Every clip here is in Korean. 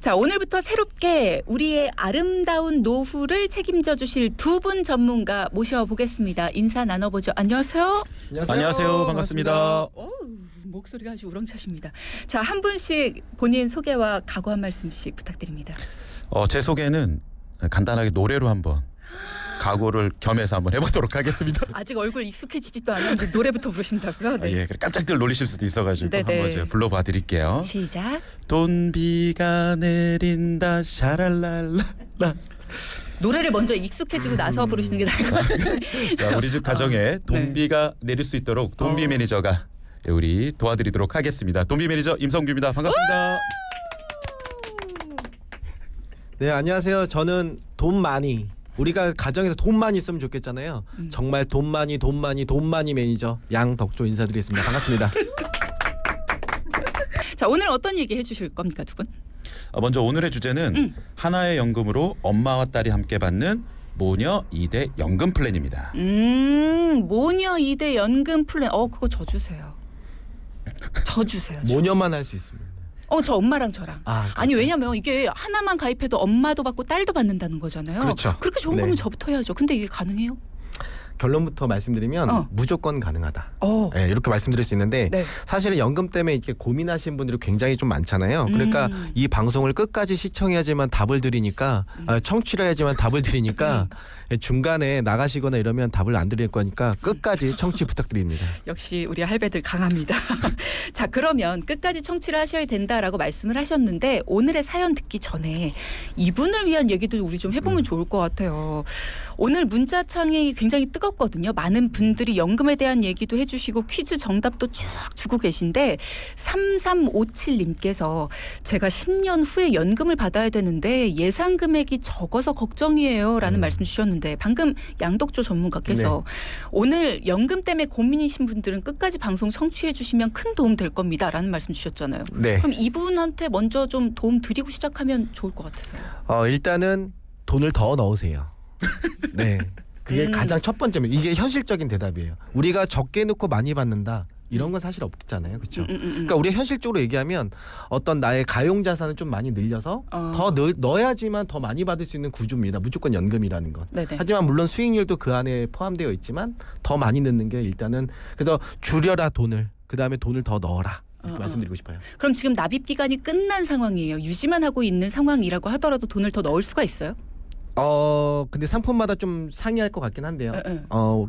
자, 오늘부터 새롭게 우리의 아름다운 노후를 책임져 주실 두 분 전문가 모셔보겠습니다. 인사 나눠보죠. 안녕하세요. 안녕하세요. 반갑습니다. 목소리가 아주 우렁차십니다. 자, 한 분씩 본인 소개와 각오 한 말씀씩 부탁드립니다. 제 소개는 간단하게 노래로 한번 각오를 겸해서 한번 해보도록 하겠습니다. 아직 얼굴 익숙해지지도 않았는데 노래부터 부르신다고요? 네. 예, 깜짝들 놀리실 수도 있어가지고 네네. 한번 제가 불러봐 드릴게요. 시작. 돈비가 내린다 샤랄랄라. 노래를 먼저 익숙해지고 나서 부르시는 게 나을 것 같아요. 자, 우리 집 가정에 돈비가 내릴 수 있도록 돈비 매니저가 우리 도와드리도록 하겠습니다. 돈비 매니저 임성규입니다. 반갑습니다. 네, 안녕하세요. 저는 돈 많이, 우리가 가정에서 돈 많이 있으면 좋겠잖아요. 정말 돈 많이 매니저 양덕조 인사드리겠습니다. 반갑습니다. 자, 오늘 어떤 얘기 해주실 겁니까, 두 분? 먼저 오늘의 주제는 하나의 연금으로 엄마와 딸이 함께 받는 모녀 2대 연금 플랜입니다. 모녀 2대 연금 플랜. 그거 저 주세요. 저 주세요. 모녀만 할 수 있습니다. 저 엄마랑 저랑. 아니 왜냐면 이게 하나만 가입해도 엄마도 받고 딸도 받는다는 거잖아요. 그렇죠. 그렇게 좋은 네. 거면 저부터 해야죠. 근데 이게 가능해요? 결론부터 말씀드리면 무조건 가능하다. 네, 이렇게 말씀드릴 수 있는데 네. 사실은 연금 때문에 이렇게 고민하시는 분들이 굉장히 좀 많잖아요. 그러니까 이 방송을 끝까지 시청해야지만 답을 드리니까 청취를 해야지만 답을 드리니까 중간에 나가시거나 이러면 답을 안 드릴 거니까 끝까지 청취 부탁드립니다. 역시 우리 할배들 강합니다. 자, 그러면 끝까지 청취를 하셔야 된다라고 말씀을 하셨는데 오늘의 사연 듣기 전에 이분을 위한 얘기도 우리 좀 해보면 좋을 것 같아요. 오늘 문자창이 굉장히 뜨겁거든요. 많은 분들이 연금에 대한 얘기도 해주시고 퀴즈 정답도 쭉 주고 계신데 3357님께서 제가 10년 후에 연금을 받아야 되는데 예상 금액이 적어서 걱정이에요 라는 말씀 주셨는데 방금 양덕조 전문가께서 오늘 연금 때문에 고민이신 분들은 끝까지 방송 청취해 주시면 큰 도움 될 겁니다 라는 말씀 주셨잖아요. 네. 그럼 이분한테 먼저 좀 도움 드리고 시작하면 좋을 것 같아서요. 일단은 돈을 더 넣으세요. 네. 그게 가장 첫 번째면 이게 현실적인 대답이에요. 우리가 적게 넣고 많이 받는다. 이런 건 사실 없잖아요. 그렇죠? 그러니까 우리가 현실적으로 얘기하면 어떤 나의 가용 자산을 좀 많이 늘려서 더 넣어야지만 더 많이 받을 수 있는 구조입니다. 무조건 연금이라는 건. 네네. 하지만 물론 수익률도 그 안에 포함되어 있지만 더 많이 넣는 게 일단은 그래서 줄여라 돈을. 그다음에 돈을 더 넣어라. 이렇게 말씀드리고 싶어요. 그럼 지금 납입 기간이 끝난 상황이에요. 유지만 하고 있는 상황이라고 하더라도 돈을 더 넣을 수가 있어요? 근데 상품마다 좀 상이할 것 같긴 한데요.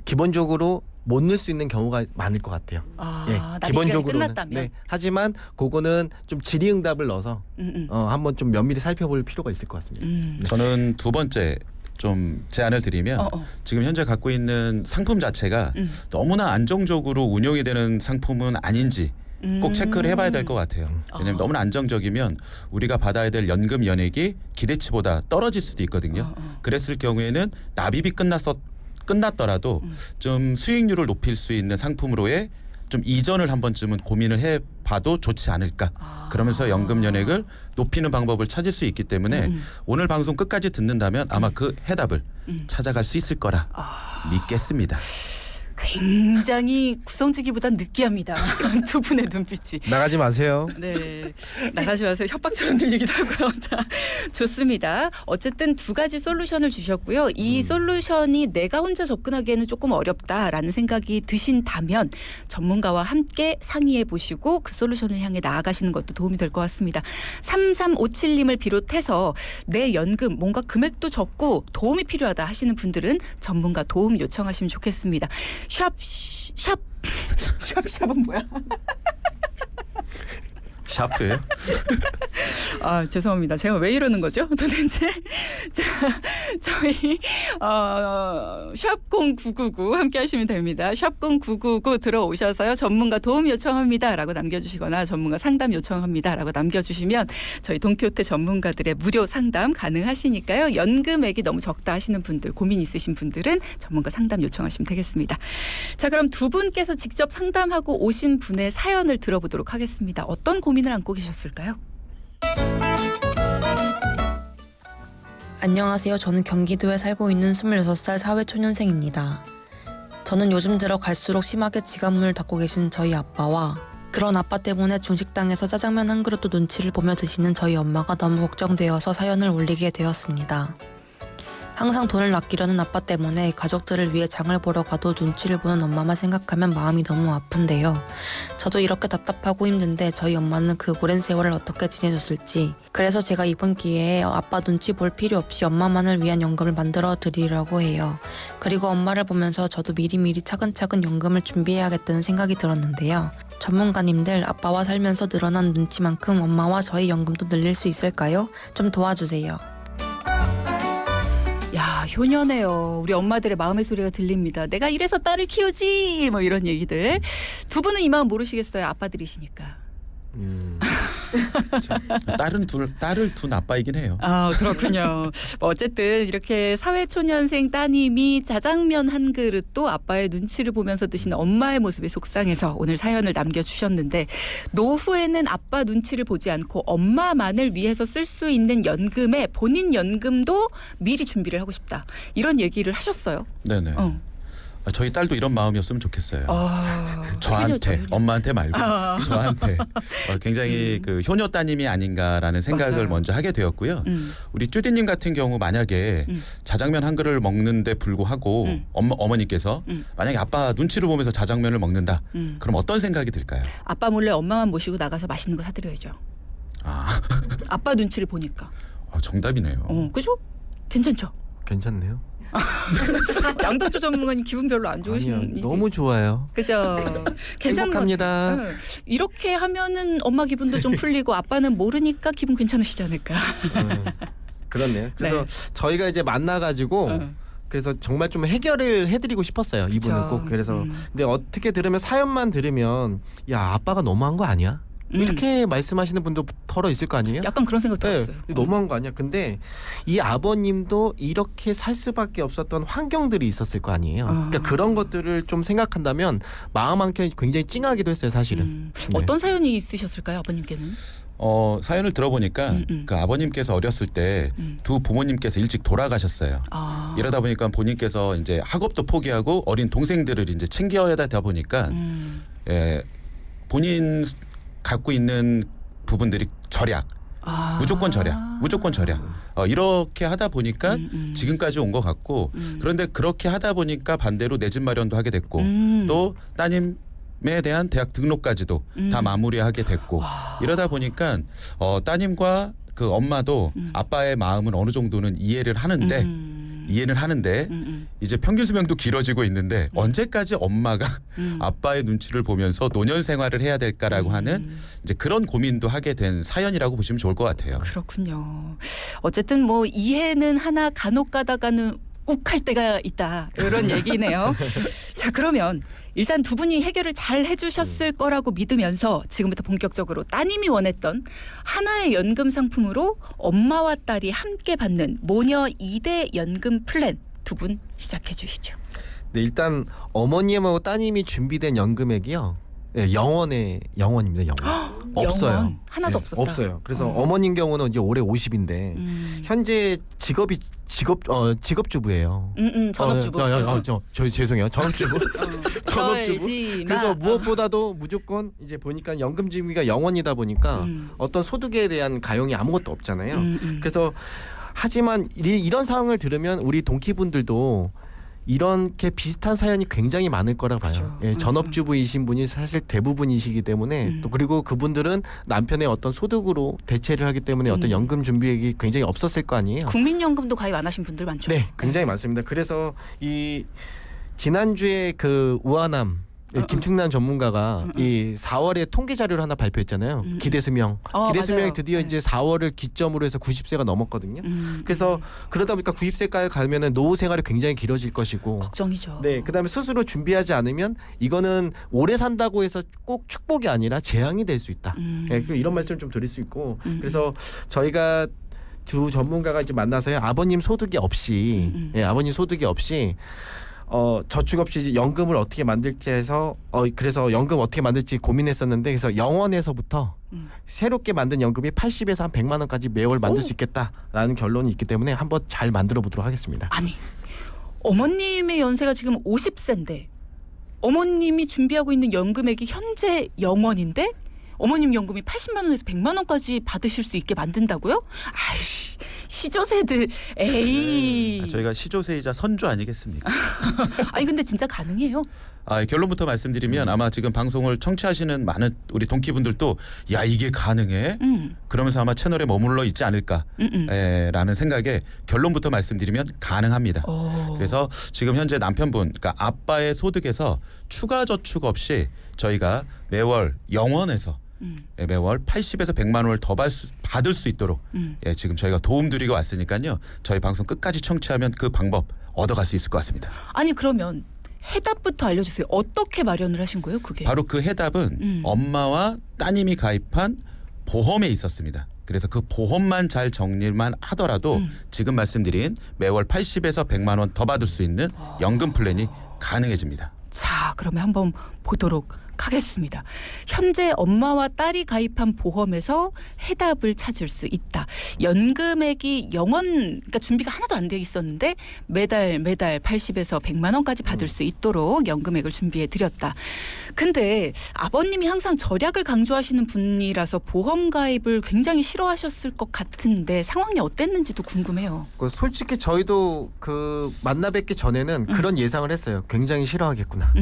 기본적으로 못 넣을 수 있는 경우가 많을 것 같아요. 납입 기간이 끝났다면. 네. 하지만 그거는 좀 질의응답을 넣어서 한번 좀 면밀히 살펴볼 필요가 있을 것 같습니다. 네. 저는 두 번째 좀 제안을 드리면 지금 현재 갖고 있는 상품 자체가 너무나 안정적으로 운용이 되는 상품은 아닌지 꼭 체크를 해봐야 될 것 같아요. 왜냐하면 너무나 안정적이면 우리가 받아야 될 연금 연액이 기대치보다 떨어질 수도 있거든요. 그랬을 경우에는 납입이 끝났더라도 좀 수익률을 높일 수 있는 상품으로의 좀 이전을 한 번쯤은 고민을 해봐도 좋지 않을까. 그러면서 연금 연액을 높이는 방법을 찾을 수 있기 때문에 오늘 방송 끝까지 듣는다면 아마 그 해답을 찾아갈 수 있을 거라 믿겠습니다. 굉장히 구성지기보단 느끼합니다. 두 분의 눈빛이. 나가지 마세요. 네, 나가지 마세요. 협박처럼 들리기도 하고요. 자, 좋습니다. 어쨌든 두 가지 솔루션을 주셨고요. 이 솔루션이 내가 혼자 접근하기에는 조금 어렵다라는 생각이 드신다면 전문가와 함께 상의해 보시고 그 솔루션을 향해 나아가시는 것도 도움이 될 것 같습니다. 3357님을 비롯해서 내 연금 뭔가 금액도 적고 도움이 필요하다 하시는 분들은 전문가 도움 요청하시면 좋겠습니다. 샵은 뭐야? 샤프예요? 죄송합니다. 제가 왜 이러는 거죠? 도대체. 자, 저희 샵0999 함께 하시면 됩니다. 샵0999 들어오셔서요. 전문가 도움 요청합니다라고 남겨주시거나 전문가 상담 요청합니다라고 남겨주시면 저희 돈키호테 전문가들의 무료 상담 가능하시니까요. 연금액이 너무 적다 하시는 분들, 고민 있으신 분들은 전문가 상담 요청하시면 되겠습니다. 자, 그럼 두 분께서 직접 상담하고 오신 분의 사연을 들어보도록 하겠습니다. 어떤 고민을 안고 계셨을까요? 안녕하세요. 저는 경기도에 살고 있는 26살 사회초년생입니다. 저는 요즘 들어 갈수록 심하게 지갑문을 닫고 계신 저희 아빠와 그런 아빠 때문에 중식당에서 짜장면 한 그릇도 눈치를 보며 드시는 저희 엄마가 너무 걱정되어서 사연을 올리게 되었습니다. 항상 돈을 아끼려는 아빠 때문에 가족들을 위해 장을 보러 가도 눈치를 보는 엄마만 생각하면 마음이 너무 아픈데요. 저도 이렇게 답답하고 힘든데 저희 엄마는 그 오랜 세월을 어떻게 지내셨을지, 그래서 제가 이번 기회에 아빠 눈치 볼 필요 없이 엄마만을 위한 연금을 만들어 드리려고 해요. 그리고 엄마를 보면서 저도 미리미리 차근차근 연금을 준비해야겠다는 생각이 들었는데요. 전문가님들, 아빠와 살면서 늘어난 눈치만큼 엄마와 저희 연금도 늘릴 수 있을까요? 좀 도와주세요. 야, 효녀네요. 우리 엄마들의 마음의 소리가 들립니다. 내가 이래서 딸을 키우지 뭐 이런 얘기들. 두 분은 이 마음 모르시겠어요. 아빠들이시니까. 딸을 둔 아빠이긴 해요. 아, 그렇군요. 뭐 어쨌든 이렇게 사회초년생 따님이 짜장면 한 그릇도 아빠의 눈치를 보면서 드시는 엄마의 모습이 속상해서 오늘 사연을 남겨주셨는데, 노후에는 아빠 눈치를 보지 않고 엄마만을 위해서 쓸 수 있는 연금에 본인 연금도 미리 준비를 하고 싶다, 이런 얘기를 하셨어요. 네네. 저희 딸도 이런 마음이었으면 좋겠어요. 저한테, 효녀죠. 엄마한테 말고 저한테 굉장히 그 효녀 따님이 아닌가라는 생각을 맞아요. 먼저 하게 되었고요. 우리 쭈디님 같은 경우 만약에 자장면 한 그릇을 먹는데 불구하고 어머니께서 만약에 아빠 눈치를 보면서 자장면을 먹는다. 그럼 어떤 생각이 들까요? 아빠 몰래 엄마만 모시고 나가서 맛있는 거 사드려야죠. 아, 아빠 눈치를 보니까. 정답이네요. 그죠? 괜찮죠? 괜찮네요. 양도조 전문가님 기분 별로 안 아니요, 좋으신. 너무 좋아요. 그죠? 괜찮은 것 행복합니다. 같아요. 응. 이렇게 하면은 엄마 기분도 좀 풀리고 아빠는 모르니까 기분 괜찮으시지 않을까. 그렇네요. 그래서 저희가 이제 만나가지고 그래서 정말 좀 해결을 해드리고 싶었어요. 이분은 그쵸. 꼭. 그래서 근데 어떻게 들으면, 사연만 들으면 야, 아빠가 너무한 거 아니야? 이렇게 말씀하시는 분도 덜어 있을 거 아니에요? 약간 그런 생각 들었어요. 너무한 거 아니야? 근데 이 아버님도 이렇게 살 수밖에 없었던 환경들이 있었을 거 아니에요? 그러니까 그런 것들을 좀 생각한다면 마음 한켠이 굉장히 찡하기도 했어요, 사실은. 네. 어떤 사연이 있으셨을까요, 아버님께는? 사연을 들어보니까 그 아버님께서 어렸을 때 두 부모님께서 일찍 돌아가셨어요. 이러다 보니까 본인께서 이제 학업도 포기하고 어린 동생들을 이제 챙겨야 되다 보니까 본인 갖고 있는 부분들이 절약, 무조건 절약. 이렇게 하다 보니까 지금까지 온 것 같고, 그런데 그렇게 하다 보니까 반대로 내 집 마련도 하게 됐고, 또 따님에 대한 대학 등록까지도 다 마무리하게 됐고, 이러다 보니까 따님과 그 엄마도 아빠의 마음은 어느 정도는 이해는 하는데 이제 평균 수명도 길어지고 있는데 언제까지 엄마가 아빠의 눈치를 보면서 노년 생활을 해야 될까라고 하는 이제 그런 고민도 하게 된 사연이라고 보시면 좋을 것 같아요. 그렇군요. 어쨌든 뭐 이해는 하나 간혹 가다가는 욱할 때가 있다, 이런 얘기네요. 자, 그러면 일단 두 분이 해결을 잘 해주셨을 거라고 믿으면서 지금부터 본격적으로 따님이 원했던 하나의 연금 상품으로 엄마와 딸이 함께 받는 모녀 2대 연금 플랜, 두 분 시작해 주시죠. 네, 일단 어머님하고 따님이 준비된 연금액이요. 네, 영원입니다. 영원. 없어요. 영원? 하나도 없었다. 없어요. 그래서 어머님 경우는 이제 올해 50인데 현재 직업주부예요. 전업주부. 저 죄송해요. 전업주부. 전업주부. 떨지 마. 그래서 무엇보다도 무조건 이제 보니까 연금 준비가 영원이다 보니까 어떤 소득에 대한 가용이 아무것도 없잖아요. 그래서 하지만 이런 상황을 들으면 우리 동키분들도 이렇게 비슷한 사연이 굉장히 많을 거라 봐요. 그렇죠. 예, 전업주부이신 분이 사실 대부분이시기 때문에 또 그리고 그분들은 남편의 어떤 소득으로 대체를 하기 때문에 어떤 연금 준비액이 굉장히 없었을 거 아니에요. 국민연금도 가입 안 하신 분들 많죠. 네, 굉장히 많습니다. 그래서 이 지난주에 그 우아남 김충남 전문가가 이 4월에 통계 자료를 하나 발표했잖아요. 기대수명. 기대수명이 맞아요. 드디어 네. 이제 4월을 기점으로 해서 90세가 넘었거든요. 그래서 그러다 보니까 90세까지 가면은 노후 생활이 굉장히 길어질 것이고. 걱정이죠. 네, 그다음에 스스로 준비하지 않으면 이거는 오래 산다고 해서 꼭 축복이 아니라 재앙이 될 수 있다. 네, 이런 말씀을 좀 드릴 수 있고. 그래서 저희가 두 전문가가 이제 만나서요. 아버님 소득이 없이, 아버님 소득이 없이. 저축 없이 이제 연금을 어떻게 만들지 해서 그래서 연금 어떻게 만들지 고민했었는데, 그래서 영원에서부터 새롭게 만든 연금이 80에서 한 100만 원까지 매월 만들 수 있겠다라는 결론이 있기 때문에 한번 잘 만들어 보도록 하겠습니다. 아니, 어머님의 연세가 지금 50세인데 어머님이 준비하고 있는 연금액이 현재 0원인데 어머님 연금이 80만 원에서 100만 원까지 받으실 수 있게 만든다고요? 아이, 시조세들 에이. 저희가 시조세이자 선조 아니겠습니까? 아니 근데 진짜 가능해요? 결론부터 말씀드리면 아마 지금 방송을 청취하시는 많은 우리 동키분들도 야 이게 가능해? 그러면서 아마 채널에 머물러 있지 않을까라는 생각에 결론부터 말씀드리면 가능합니다. 그래서 지금 현재 남편분, 그러니까 아빠의 소득에서 추가 저축 없이 저희가 매월 0원에서 매월 80에서 100만 원을 더 받을 수 있도록 지금 저희가 도움 드리고 왔으니까요. 저희 방송 끝까지 청취하면 그 방법 얻어갈 수 있을 것 같습니다. 아니 그러면 해답부터 알려주세요. 어떻게 마련을 하신 거예요, 그게? 바로 그 해답은 엄마와 따님이 가입한 보험에 있었습니다. 그래서 그 보험만 잘 정리만 하더라도 지금 말씀드린 매월 80에서 100만 원 더 받을 수 있는 연금 플랜이 가능해집니다. 자, 그러면 한번 보도록 하겠습니다. 현재 엄마와 딸이 가입한 보험에서 해답을 찾을 수 있다. 연금액이 0원, 그러니까 준비가 하나도 안 돼 있었는데 매달 80에서 100만 원까지 받을 수 있도록 연금액을 준비해 드렸다. 근데 아버님이 항상 절약을 강조하시는 분이라서 보험 가입을 굉장히 싫어하셨을 것 같은데 상황이 어땠는지도 궁금해요. 솔직히 저희도 그 만나 뵙기 전에는 그런 예상을 했어요. 굉장히 싫어하겠구나.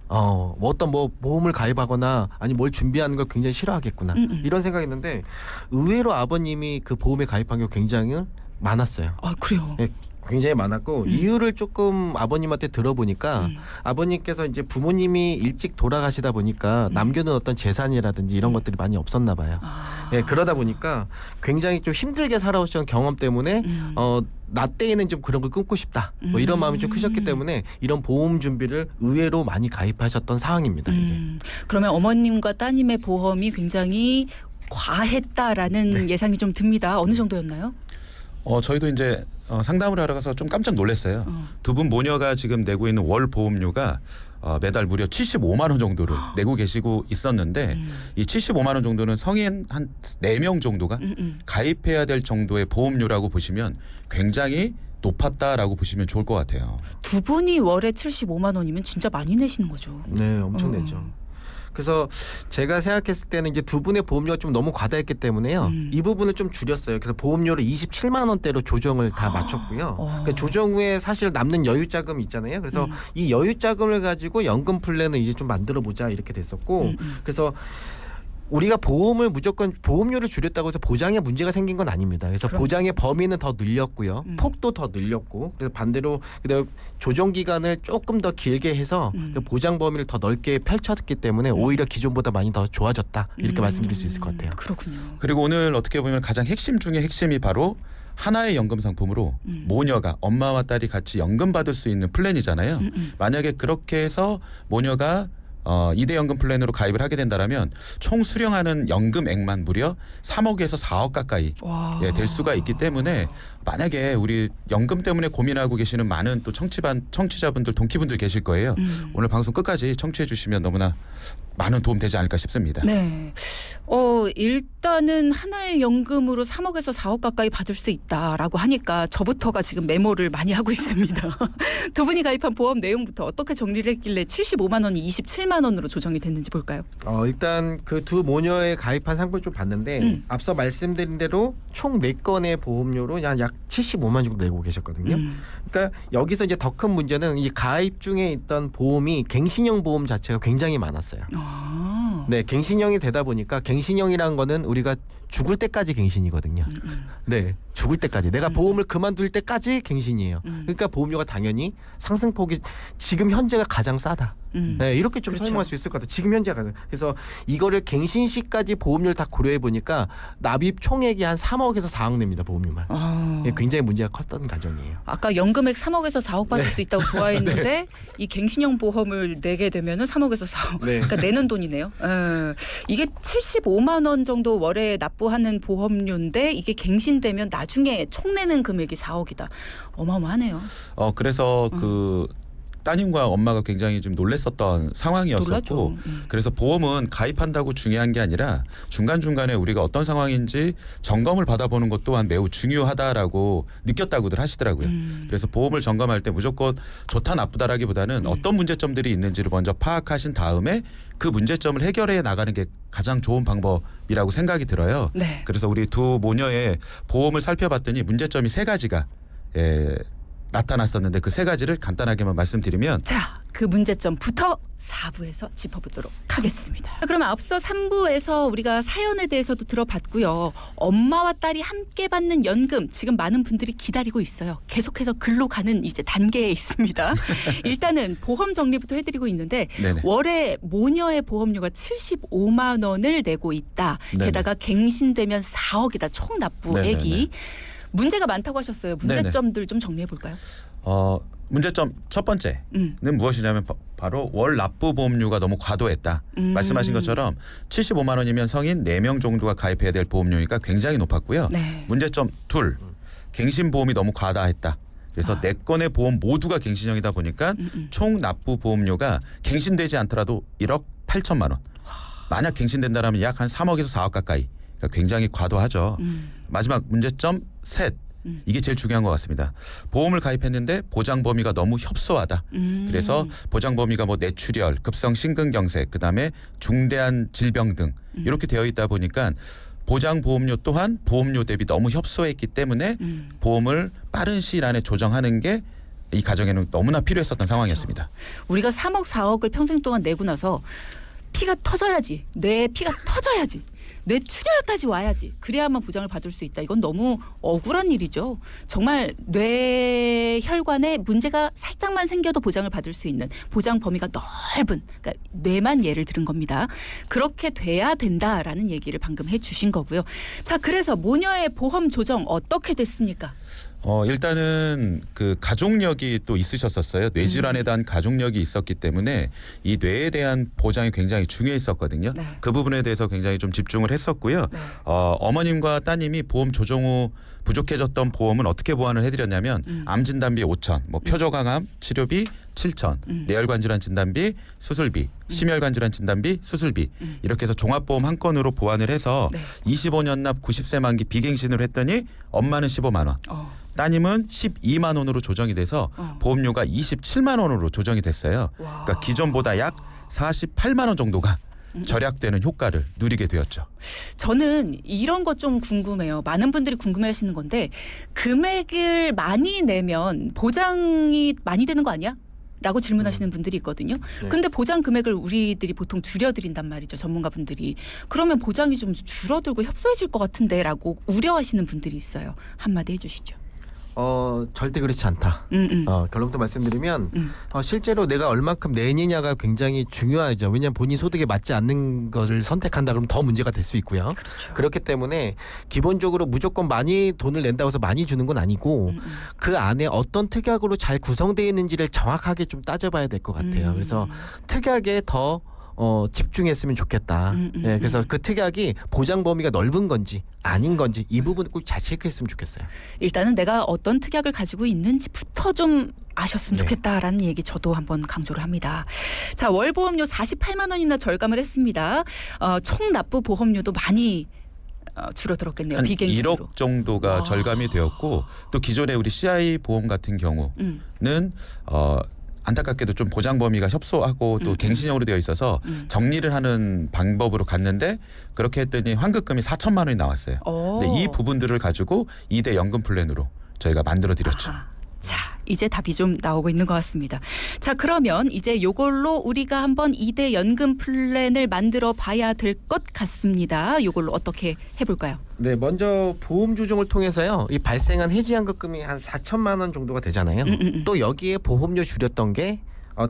어떤 뭐 보험을 가입하거나 아니 뭘 준비하는 걸 굉장히 싫어하겠구나. 이런 생각했는데 의외로 아버님이 그 보험에 가입한 게 굉장히 많았어요. 아, 그래요? 네, 굉장히 많았고 이유를 조금 아버님한테 들어보니까 아버님께서 이제 부모님이 일찍 돌아가시다 보니까 남겨놓은 어떤 재산이라든지 이런 것들이 많이 없었나 봐요. 예, 그러다 보니까 굉장히 좀 힘들게 살아오신 경험 때문에 나 때에는 좀 그런 걸 끊고 싶다. 뭐 이런 마음이 좀 크셨기 때문에 이런 보험 준비를 의외로 많이 가입하셨던 상황입니다. 이게. 그러면 어머님과 따님의 보험이 굉장히 과했다라는 예상이 좀 듭니다. 어느 정도였나요? 저희도 이제 상담을 하러 가서 좀 깜짝 놀랐어요. 두 분 모녀가 지금 내고 있는 월 보험료가 매달 무려 75만 원 정도를 내고 계시고 있었는데 이 75만 원 정도는 성인 한 4명 정도가 가입해야 될 정도의 보험료라고 보시면 굉장히 높았다라고 보시면 좋을 것 같아요. 두 분이 월에 75만 원이면 진짜 많이 내시는 거죠. 네, 엄청 내죠. 그래서 제가 생각했을 때는 이제 두 분의 보험료가 좀 너무 과다했기 때문에요. 이 부분을 좀 줄였어요. 그래서 보험료를 27만 원대로 조정을 다 맞췄고요. 그러니까 조정 후에 사실 남는 여유 자금이 있잖아요. 그래서 이 여유 자금을 가지고 연금 플랜을 이제 좀 만들어 보자 이렇게 됐었고, 그래서 우리가 보험을 무조건 보험료를 줄였다고 해서 보장에 문제가 생긴 건 아닙니다. 그래서 보장의 범위는 더 늘렸고요. 폭도 더 늘렸고, 그래서 반대로 조정 기간을 조금 더 길게 해서 그 보장 범위를 더 넓게 펼쳤기 때문에 오히려 기존보다 많이 더 좋아졌다. 이렇게 말씀드릴 수 있을 것 같아요. 그렇군요. 그리고 오늘 어떻게 보면 가장 핵심 중에 핵심이 바로 하나의 연금 상품으로 모녀가 엄마와 딸이 같이 연금 받을 수 있는 플랜이잖아요. 만약에 그렇게 해서 모녀가 2대 연금 플랜으로 가입을 하게 된다면 총 수령하는 연금액만 무려 3억에서 4억 가까이 될 수가 있기 때문에 만약에 우리 연금 때문에 고민하고 계시는 많은 또 청취자분들 동키분들 계실 거예요. 오늘 방송 끝까지 청취해 주시면 너무나 많은 도움 되지 않을까 싶습니다. 네. 일단은 하나의 연금으로 3억에서 4억 가까이 받을 수 있다라고 하니까 저부터가 지금 메모를 많이 하고 있습니다. 두 분이 가입한 보험 내용부터 어떻게 정리를 했길래 75만 원이 27만 원으로 조정이 됐는지 볼까요? 일단 그 두 모녀에 가입한 상품을 좀 봤는데 앞서 말씀드린 대로 총 4건의 보험료로 약 75만 정도 내고 계셨거든요. 그러니까 여기서 이제 더 큰 문제는 이 가입 중에 있던 보험이 갱신형 보험 자체가 굉장히 많았어요. 네, 갱신형이 되다 보니까 갱신형이라는 거는 우리가 죽을 때까지 갱신이거든요. 네, 죽을 때까지. 내가 보험을 그만둘 때까지 갱신이에요. 그러니까 보험료가 당연히 상승폭이 지금 현재가 가장 싸다. 네, 이렇게 좀 설명할 수 있을 것 같아요. 지금 현재가. 그래서 이거를 갱신 시까지 보험료를 다 고려해 보니까 납입 총액이 한 3억에서 4억 냅니다. 보험료만. 굉장히 문제가 컸던 과정이에요. 아까 연금액 3억에서 4억 받을 수 있다고 좋아했는데 이 갱신형 보험을 내게 되면은 3억에서 4억. 그러니까 내는 돈이네요. 이게 75만 원 정도 월에 납부하는 보험료인데 이게 갱신되면 나중에 총 내는 금액이 4억이다. 어마어마하네요. 그래서 따님과 엄마가 굉장히 좀 놀랬었던 상황이었었고 놀라죠. 그래서 보험은 가입한다고 중요한 게 아니라 중간중간에 우리가 어떤 상황인지 점검을 받아보는 것 또한 매우 중요하다라고 느꼈다고들 하시더라고요. 그래서 보험을 점검할 때 무조건 좋다 나쁘다라기보다는 어떤 문제점들이 있는지를 먼저 파악하신 다음에 그 문제점을 해결해 나가는 게 가장 좋은 방법이라고 생각이 들어요. 네. 그래서 우리 두 모녀의 보험을 살펴봤더니 문제점이 3가지가 나타났었는데 그 3가지를 간단하게만 말씀드리면 자, 그 문제점부터 4부에서 짚어보도록 하겠습니다. 그러면 앞서 3부에서 우리가 사연에 대해서도 들어봤고요. 엄마와 딸이 함께 받는 연금 지금 많은 분들이 기다리고 있어요. 계속해서 글로 가는 이제 단계에 있습니다. 일단은 보험 정리부터 해드리고 있는데 네네. 월에 모녀의 보험료가 75만 원을 내고 있다. 네네. 게다가 갱신되면 4억이다. 총 납부액이. 네네네. 문제가 많다고 하셨어요. 문제점들 좀 정리해 볼까요? 문제점 첫 번째는 무엇이냐면 바로 월 납부 보험료가 너무 과도했다. 말씀하신 것처럼 75만 원이면 성인 4명 정도가 가입해야 될 보험료니까 굉장히 높았고요. 네. 문제점 둘, 갱신 보험이 너무 과다했다. 그래서 4건의 보험 모두가 갱신형이다 보니까 총 납부 보험료가 갱신되지 않더라도 1억 8천만 원. 만약 갱신된다라면 약 한 3억에서 4억 가까이. 그러니까 굉장히 과도하죠. 마지막 문제점 셋. 이게 제일 중요한 것 같습니다. 보험을 가입했는데 보장 범위가 너무 협소하다. 그래서 보장 범위가 뭐 뇌출혈, 급성 심근경색, 그다음에 중대한 질병 등 이렇게 되어 있다 보니까 보장 보험료 또한 보험료 대비 너무 협소했기 때문에 보험을 빠른 시일 안에 조정하는 게 이 가정에는 너무나 필요했었던 상황이었습니다. 우리가 3억 4억을 평생 동안 내고 나서 피가 터져야지. 뇌에 피가 터져야지. 뇌출혈까지 와야지. 그래야만 보장을 받을 수 있다. 이건 너무 억울한 일이죠. 정말 뇌혈관에 문제가 살짝만 생겨도 보장을 받을 수 있는 보장 범위가 넓은 그러니까 뇌만 예를 들은 겁니다. 그렇게 돼야 된다라는 얘기를 방금 해 주신 거고요. 자, 그래서 모녀의 보험 조정 어떻게 됐습니까? 일단은 그 가족력이 또 있으셨었어요. 뇌질환에 대한 가족력이 있었기 때문에 이 뇌에 대한 보장이 굉장히 중요했었거든요. 네. 그 부분에 대해서 굉장히 좀 집중을 했었고요. 네. 어머님과 따님이 보험 조정 후 부족해졌던 보험은 어떻게 보완을 해드렸냐면 암 진단비 5천, 뭐 표적항암 치료비 7천, 뇌혈관 질환 진단비, 수술비, 심혈관 질환 진단비, 수술비 이렇게 해서 종합보험 한 건으로 보완을 해서 네. 25년 납 90세 만기 비갱신을 했더니 엄마는 15만 원. 따님은 12만 원으로 조정이 돼서 보험료가 27만 원으로 조정이 됐어요. 와. 그러니까 기존보다 약 48만 원 정도가 절약되는 효과를 누리게 되었죠. 저는 이런 것 좀 궁금해요. 많은 분들이 궁금해하시는 건데 금액을 많이 내면 보장이 많이 되는 거 아니야? 라고 질문하시는 분들이 있거든요. 네. 근데 보장 금액을 우리들이 보통 줄여드린단 말이죠. 전문가분들이. 그러면 보장이 좀 줄어들고 협소해질 것 같은데 라고 우려하시는 분들이 있어요. 한마디 해주시죠. 절대 그렇지 않다. 결론부터 말씀드리면 실제로 내가 얼마큼 내느냐가 굉장히 중요하죠. 왜냐하면 본인 소득에 맞지 않는 것을 선택한다 그러면 더 문제가 될 수 있고요. 그렇죠. 그렇기 때문에 기본적으로 무조건 많이 돈을 낸다고 해서 많이 주는 건 아니고 그 안에 어떤 특약으로 잘 구성되어 있는지를 정확하게 좀 따져봐야 될 것 같아요. 그래서 특약에 더 집중했으면 좋겠다. 예, 그래서 그 특약이 보장 범위가 넓은 건지 아닌 건지 이 부분 꼭 잘 체크했으면 좋겠어요. 일단은 내가 어떤 특약을 가지고 있는지부터 좀 아셨으면 네. 좋겠다라는 얘기 저도 한번 강조를 합니다. 자, 월 보험료 48만 원이나 절감을 했습니다. 총 납부 보험료도 많이 줄어들었겠네요. 한 비갱신으로. 1억 정도가 절감이 되었고 또 기존에 우리 CI 보험 같은 경우는 안타깝게도 좀 보장 범위가 협소하고 또 갱신형으로 되어 있어서 정리를 하는 방법으로 갔는데 그렇게 했더니 환급금이 4천만 원이 나왔어요. 근데 이 부분들을 가지고 2대 연금 플랜으로 저희가 만들어 드렸죠. 아하. 자, 이제 답이 좀 나오고 있는 것 같습니다. 자, 그러면 이제 요걸로 우리가 한번 2대 연금 플랜을 만들어 봐야 될 것 같습니다. 요걸로 어떻게 해볼까요? 네, 먼저 보험 조정을 통해서요. 이 발생한 해지환급금이 한 4천만 원 정도가 되잖아요. 또 여기에 보험료 줄였던 게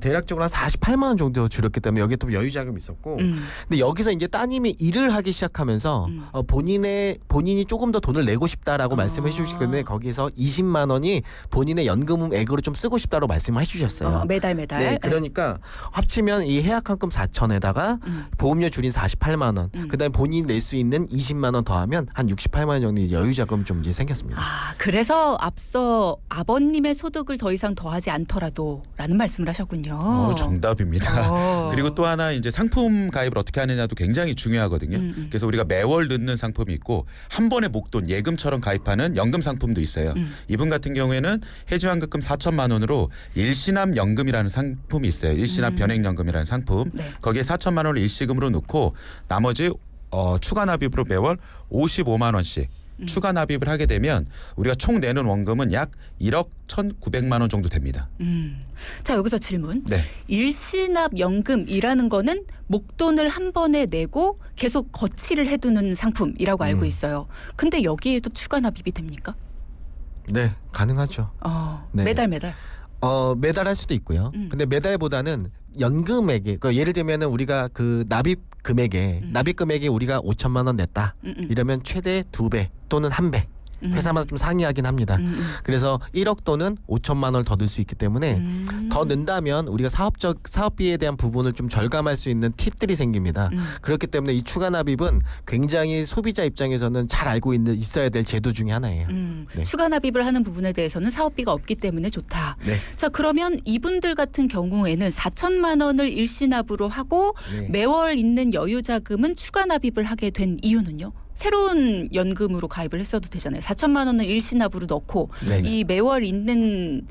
대략적으로 한 48만 원 정도 줄였기 때문에 여기에 또 여유 자금이 있었고, 근데 여기서 이제 따님이 일을 하기 시작하면서 본인이 조금 더 돈을 내고 싶다라고 말씀해 주시기 때문에 거기서 20만 원이 본인의 연금액으로 좀 쓰고 싶다고 말씀해 주셨어요. 매달. 네, 그러니까 합치면 이 해약환급 4천에다가 보험료 줄인 48만 원, 그다음에 본인이 낼 수 있는 20만 원 더하면 한 68만 원 정도 이제 여유 자금 좀 이제 생겼습니다. 그래서 앞서 아버님의 소득을 더 이상 더하지 않더라도라는 말씀을 하셨군요. 그렇군요. 정답입니다. 그리고 또 하나 이제 상품 가입을 어떻게 하느냐도 굉장히 중요하거든요. 그래서 우리가 매월 넣는 상품이 있고 한 번에 목돈 예금처럼 가입하는 연금 상품도 있어요. 이분 같은 경우에는 해지환급금 4천만 원으로 일시납 연금이라는 상품이 있어요. 일시납 변액연금이라는 상품. 네. 거기에 4천만 원을 일시금으로 넣고 나머지 추가 납입으로 매월 55만 원씩 추가 납입을 하게 되면 우리가 총 내는 원금은 약 1억 1,900만 원 정도 됩니다. 자, 여기서 질문. 네. 일시납 연금이라는 거는 목돈을 한 번에 내고 계속 거치를 해두는 상품이라고 알고 있어요. 근데 여기에도 추가 납입이 됩니까? 네, 가능하죠. 네. 매달. 매달 할 수도 있고요. 근데 매달보다는 연금액에 예를 들면은 우리가 그 납입 금액에 우리가 5천만 원 냈다. 이러면 최대 2배 또는 1배. 회사마다 좀 상이하긴 합니다. 그래서 1억 또는 5천만 원을 더 넣을 수 있기 때문에 더 넣는다면 우리가 사업비에 대한 부분을 좀 절감할 수 있는 팁들이 생깁니다. 그렇기 때문에 이 추가 납입은 굉장히 소비자 입장에서는 잘 알고 있어야 될 제도 중에 하나예요. 네. 추가 납입을 하는 부분에 대해서는 사업비가 없기 때문에 좋다. 네. 자, 그러면 이분들 같은 경우에는 4천만 원을 일시납으로 하고 네. 매월 있는 여유 자금은 추가 납입을 하게 된 이유는요? 새로운 연금으로 가입을 했어도 되잖아요. 4천만 원을 일시납으로 넣고 네. 이 매월 있는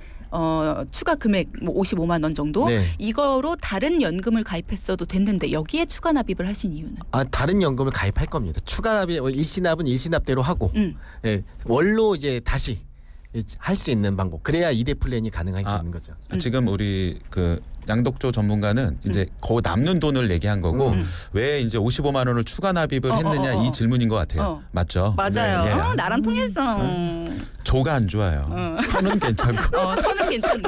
추가 금액 뭐 55만 원 정도 네. 이거로 다른 연금을 가입했어도 됐는데 여기에 추가 납입을 하신 이유는? 다른 연금을 가입할 겁니다. 추가 납입 일시납은 일시납대로 하고 예, 월로 이제 다시 할 수 있는 방법. 그래야 2대 플랜이 가능할 수 있는 거죠. 지금 우리 그 양독조 전문가는 이제 그 남는 돈을 얘기한 거고 왜 이제 55만 원을 추가 납입을 했느냐 이 질문인 것 같아요. 맞죠? 맞아요. 네, 예. 나랑 통했어. 조가 안 좋아요. 선은 괜찮고. 선은 괜찮네.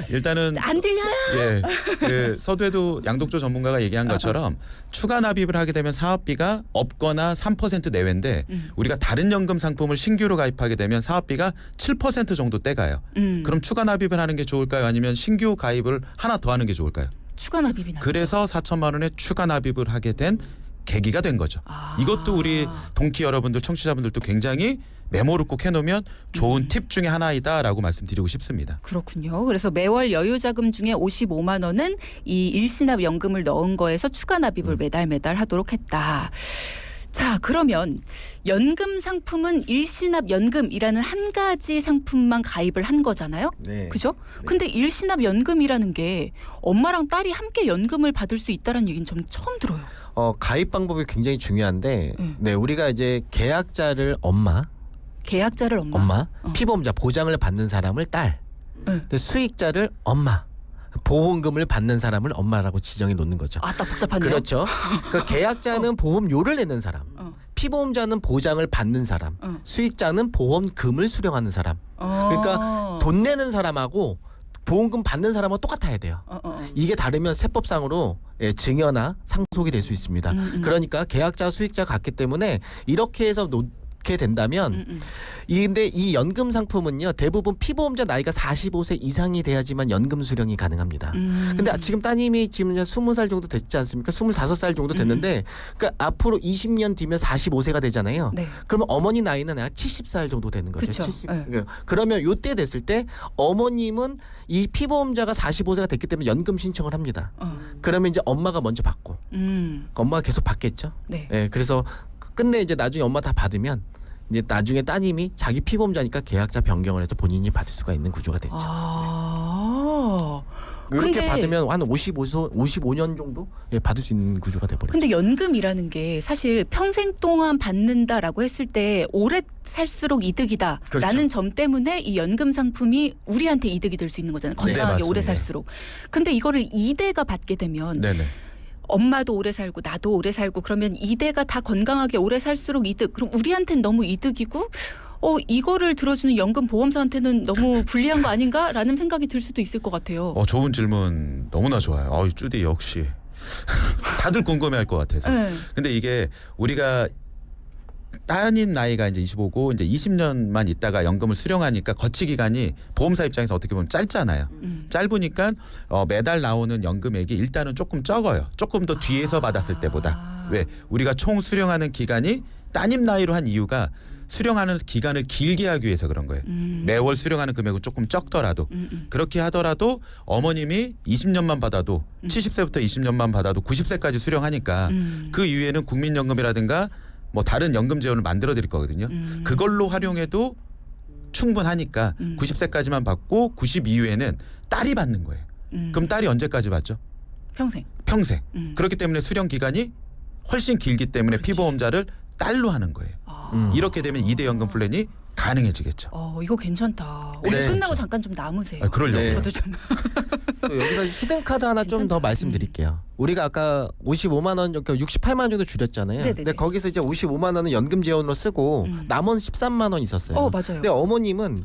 일단은 안 들려요. 예, 그 서두에도 양독조 전문가가 얘기한 것처럼 추가 납입을 하게 되면 사업비가 없거나 3% 내외인데 우리가 다른 연금 상품을 신규로 가입하게 되면 사업비가 7% 정도 떼가요. 그럼 추가 납입을 하는 게 좋을까요? 아니면 신규 가입을 하나 더 하는 게 좋을까요? 추가 납입이 나. 그래서 4천만 원에 추가 납입을 하게 된 계기가 된 거죠. 이것도 우리 동키 여러분들 청취자분들도 굉장히 메모를 꼭 해놓으면 좋은 팁 중에 하나이다라고 말씀드리고 싶습니다. 그렇군요. 그래서 매월 여유 자금 중에 55만 원은 이 일시납 연금을 넣은 거에서 추가 납입을 매달 하도록 했다. 자, 그러면 연금 상품은 일시납 연금이라는 한 가지 상품만 가입을 한 거잖아요. 네. 그죠? 근데 일시납 연금이라는 게 엄마랑 딸이 함께 연금을 받을 수 있다는 얘기는 좀 처음 들어요. 가입 방법이 굉장히 중요한데 네, 우리가 이제 계약자를 엄마, 피보험자 보장을 받는 사람을 딸, 근데 수익자를 엄마, 보험금을 받는 사람을 엄마라고 지정해 놓는 거죠. 딱 복잡하네요. 그렇죠. 그러니까 계약자는 보험료를 내는 사람, 피보험자는 보장을 받는 사람, 수익자는 보험금을 수령하는 사람. 그러니까 돈 내는 사람하고 보험금 받는 사람은 똑같아야 돼요. 이게 다르면 세법상으로 증여나 상속이 될 수 있습니다. 그러니까 계약자 수익자 같기 때문에 이렇게 해서 놓게 된다면 근데 이 연금 상품은요 대부분 피보험자 나이가 45세 이상이 돼야지만 연금 수령이 가능합니다. 근데 지금 따님이 지금 20살 정도 됐지 않습니까? 25살 정도 됐는데 그러니까 앞으로 20년 뒤면 45세가 되잖아요. 네. 그러면 어머니 나이는 약 70살 정도 되는 거죠. 그쵸. 70. 네. 그러면 요때 됐을 때 어머님은 이 피보험자가 45세가 됐기 때문에 연금 신청을 합니다. 그러면 이제 엄마가 먼저 받고 엄마가 계속 받겠죠. 네. 예, 그래서 끝내 이제 나중에 엄마 다 받으면 이제 나중에 따님이 자기 피보험자니까 계약자 변경을 해서 본인이 받을 수가 있는 구조가 되죠. 이렇게 근데 받으면 한 55년 정도 받을 수 있는 구조가 돼버려요. 근데 연금이라는 게 사실 평생 동안 받는다라고 했을 때 오래 살수록 이득이다라는 그렇죠. 점 때문에 이 연금 상품이 우리한테 이득이 될 수 있는 거잖아요. 건강하게 네, 오래 맞습니다. 살수록. 근데 이거를 2대가 받게 되면 네네. 엄마도 오래 살고 나도 오래 살고 그러면 2대가 다 건강하게 오래 살수록 이득. 그럼 우리한테는 너무 이득이고 이거를 들어주는 연금 보험사한테는 너무 불리한 거 아닌가라는 생각이 들 수도 있을 것 같아요. 좋은 질문 너무나 좋아요. 쭈디 역시 다들 궁금해할 것 같아서. 네. 근데 이게 우리가 따님 나이가 이제 25고 이제 20년만 있다가 연금을 수령하니까 거치 기간이 보험사 입장에서 어떻게 보면 짧잖아요. 짧으니까 매달 나오는 연금액이 일단은 조금 적어요. 조금 더 뒤에서 받았을 때보다. 왜? 우리가 총 수령하는 기간이 따님 나이로 한 이유가 수령하는 기간을 길게 하기 위해서 그런 거예요. 매월 수령하는 금액은 조금 적더라도 그렇게 하더라도 어머님이 20년만 받아도 70세부터 20년만 받아도 90세까지 수령하니까 그 이후에는 국민연금이라든가 뭐 다른 연금 재원을 만들어 드릴 거거든요. 그걸로 활용해도 충분하니까 90세까지만 받고 90 이후에는 딸이 받는 거예요. 그럼 딸이 언제까지 받죠? 평생. 평생. 그렇기 때문에 수령 기간이 훨씬 길기 때문에 피보험자를 딸로 하는 거예요. 이렇게 되면 2대 연금 플랜이 가능해지겠죠. 이거 괜찮다. 오늘 네. 끝나고 잠깐 좀 남으세요. 그러려고. 네. 저도 좀. 또 여기서 히든 카드 하나 좀 더 괜찮다. 말씀드릴게요. 우리가 아까 55만 원, 그러니까 68만 원 정도 줄였잖아요. 네네네. 근데 거기서 이제 55만 원은 연금 재원으로 쓰고 남은 13만 원 있었어요. 맞아요. 근데 어머님은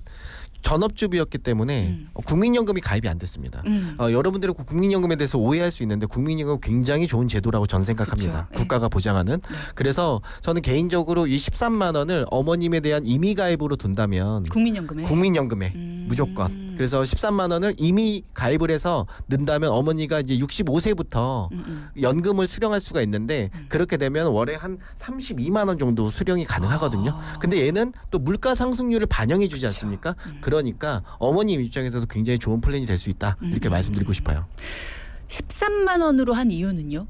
전업주부였기 때문에 국민연금이 가입이 안 됐습니다. 여러분들이 국민연금에 대해서 오해할 수 있는데 국민연금 굉장히 좋은 제도라고 저는 생각합니다. 그쵸. 국가가 보장하는. 그래서 저는 개인적으로 이 13만 원을 어머님에 대한 임의 가입으로 둔다면 국민연금에. 무조건. 그래서 13만 원을 이미 가입을 해서 넣는다면 어머니가 이제 65세부터 연금을 수령할 수가 있는데 그렇게 되면 월에 한 32만 원 정도 수령이 가능하거든요. 근데 얘는 또 물가 상승률을 반영해 주지 않습니까? 그러니까 어머님 입장에서도 굉장히 좋은 플랜이 될 수 있다. 이렇게 말씀드리고 싶어요. 13만 원으로 한 이유는요?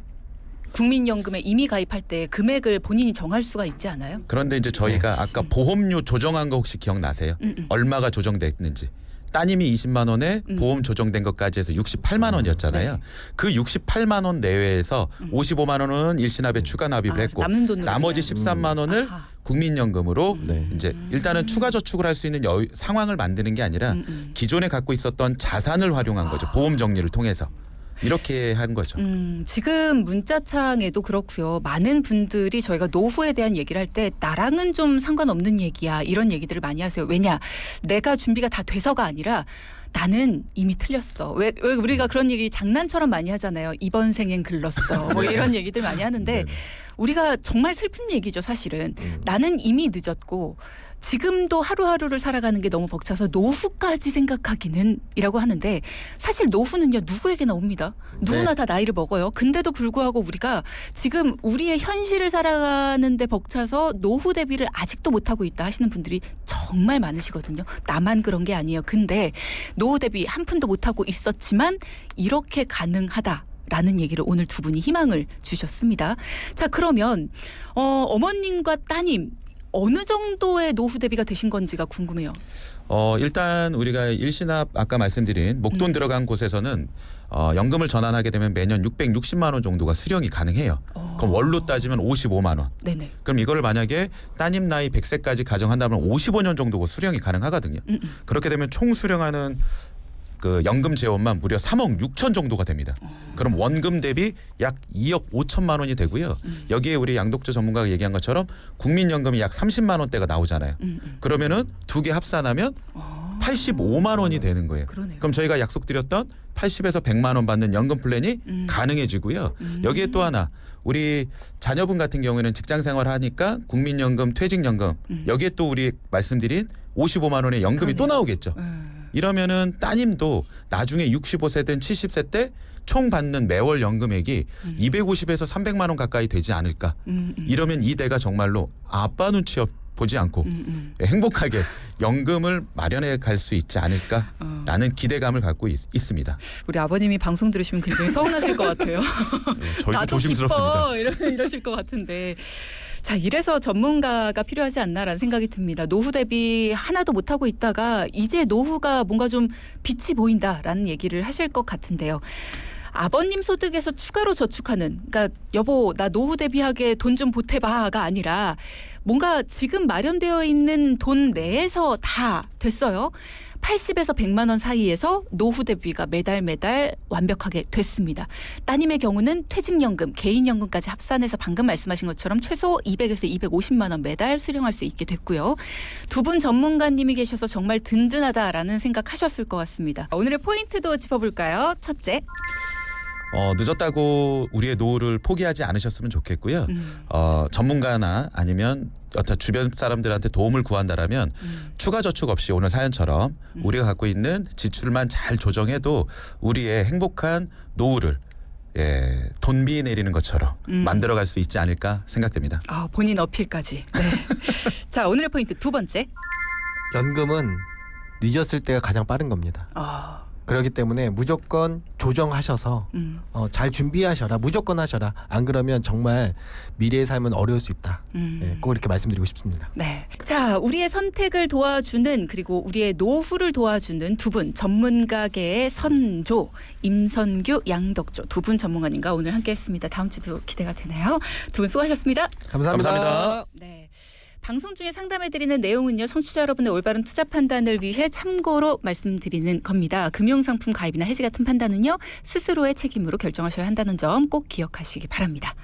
국민연금에 이미 가입할 때 금액을 본인이 정할 수가 있지 않아요? 그런데 이제 저희가 아까 보험료 조정한 거 혹시 기억나세요? 얼마가 조정됐는지. 따님이 20만 원에 보험 조정된 것까지 해서 68만 원이었잖아요. 그 68만 원 내외에서 55만 원은 일시납에 추가 납입을 했고 남는 돈으로 나머지 그냥. 13만 원을 아하. 국민연금으로 네. 이제 일단은 추가 저축을 할 수 있는 상황을 만드는 게 아니라 기존에 갖고 있었던 자산을 활용한 거죠. 보험 정리를 통해서. 이렇게 한 거죠. 지금 문자창에도 그렇고요. 많은 분들이 저희가 노후에 대한 얘기를 할 때 나랑은 좀 상관없는 얘기야 이런 얘기들을 많이 하세요. 왜냐? 내가 준비가 다 돼서가 아니라 나는 이미 틀렸어. 왜 우리가 그런 얘기 장난처럼 많이 하잖아요. 이번 생엔 글렀어. 뭐 이런 얘기들 많이 하는데 우리가 정말 슬픈 얘기죠. 사실은. 나는 이미 늦었고 지금도 하루하루를 살아가는 게 너무 벅차서 노후까지 생각하기는 이라고 하는데 사실 노후는요 누구에게나 옵니다. 누구나 다 나이를 먹어요. 근데도 불구하고 우리가 지금 우리의 현실을 살아가는데 벅차서 노후 대비를 아직도 못하고 있다 하시는 분들이 정말 많으시거든요. 나만 그런 게 아니에요. 근데 노후 대비 한 푼도 못하고 있었지만 이렇게 가능하다. 라는 얘기를 오늘 두 분이 희망을 주셨습니다. 자, 그러면 어머님과 따님 어느 정도의 노후 대비가 되신 건지가 궁금해요. 일단 우리가 일시납 아까 말씀드린 목돈 들어간 곳에서는 연금을 전환하게 되면 매년 660만 원 정도가 수령이 가능해요. 그럼 월로 따지면 55만 원. 네네. 그럼 이걸 만약에 따님 나이 100세까지 가정한다면 55년 정도가 수령이 가능하거든요. 그렇게 되면 총 수령하는 그 연금 재원만 무려 3억 6천 정도가 됩니다. 그럼 원금 대비 약 2억 5천만 원이 되고요. 여기에 우리 양독조 전문가가 얘기한 것처럼 국민연금이 약 30만 원대가 나오잖아요. 그러면은 두 개 합산하면 85만 원이 되는 거예요. 그러네요. 그럼 저희가 약속드렸던 80에서 100만 원 받는 연금 플랜이 가능해지고요. 여기에 또 하나 우리 자녀분 같은 경우에는 직장 생활을 하니까 국민연금, 퇴직연금 여기에 또 우리 말씀드린 55만 원의 연금이 또 나오겠죠. 이러면은 따님도 나중에 65세든 70세 때 총 받는 매월 연금액이 250에서 300만 원 가까이 되지 않을까. 이러면 이 대가 정말로 아빠 눈치 보지 않고 행복하게 연금을 마련해 갈 수 있지 않을까라는 기대감을 갖고 있습니다. 우리 아버님이 방송 들으시면 굉장히 서운하실 것 같아요. 저희도 나도 조심스럽습니다. 기뻐 이러실 것 같은데. 자, 이래서 전문가가 필요하지 않나라는 생각이 듭니다. 노후 대비 하나도 못하고 있다가 이제 노후가 뭔가 좀 빛이 보인다라는 얘기를 하실 것 같은데요. 아버님 소득에서 추가로 저축하는, 그러니까 여보 나 노후 대비하게 돈 좀 보태봐가 아니라 뭔가 지금 마련되어 있는 돈 내에서 다 됐어요. 80에서 100만 원 사이에서 노후 대비가 매달 완벽하게 됐습니다. 따님의 경우는 퇴직연금, 개인연금까지 합산해서 방금 말씀하신 것처럼 최소 200에서 250만 원 매달 수령할 수 있게 됐고요. 두 분 전문가님이 계셔서 정말 든든하다라는 생각하셨을 것 같습니다. 오늘의 포인트도 짚어볼까요? 첫째. 늦었다고 우리의 노후를 포기하지 않으셨으면 좋겠고요. 전문가나 아니면 어떤 주변 사람들한테 도움을 구한다라면 추가 저축 없이 오늘 사연처럼 우리가 갖고 있는 지출만 잘 조정해도 우리의 행복한 노후를 돈비 내리는 것처럼 만들어갈 수 있지 않을까 생각됩니다. 본인 어필까지. 네. 자, 오늘의 포인트 두 번째. 연금은 늦었을 때가 가장 빠른 겁니다. 그렇기 때문에 무조건 조정하셔서 잘 준비하셔라. 무조건 하셔라. 안 그러면 정말 미래의 삶은 어려울 수 있다. 꼭 이렇게 말씀드리고 싶습니다. 네. 자, 우리의 선택을 도와주는 그리고 우리의 노후를 도와주는 두 분 전문가계의 선조 임선규 양덕조 두 분 전문가님과 오늘 함께했습니다. 다음 주도 기대가 되네요. 두 분 수고하셨습니다. 감사합니다. 네. 방송 중에 상담해드리는 내용은요. 청취자 여러분의 올바른 투자 판단을 위해 참고로 말씀드리는 겁니다. 금융상품 가입이나 해지 같은 판단은요. 스스로의 책임으로 결정하셔야 한다는 점 꼭 기억하시기 바랍니다.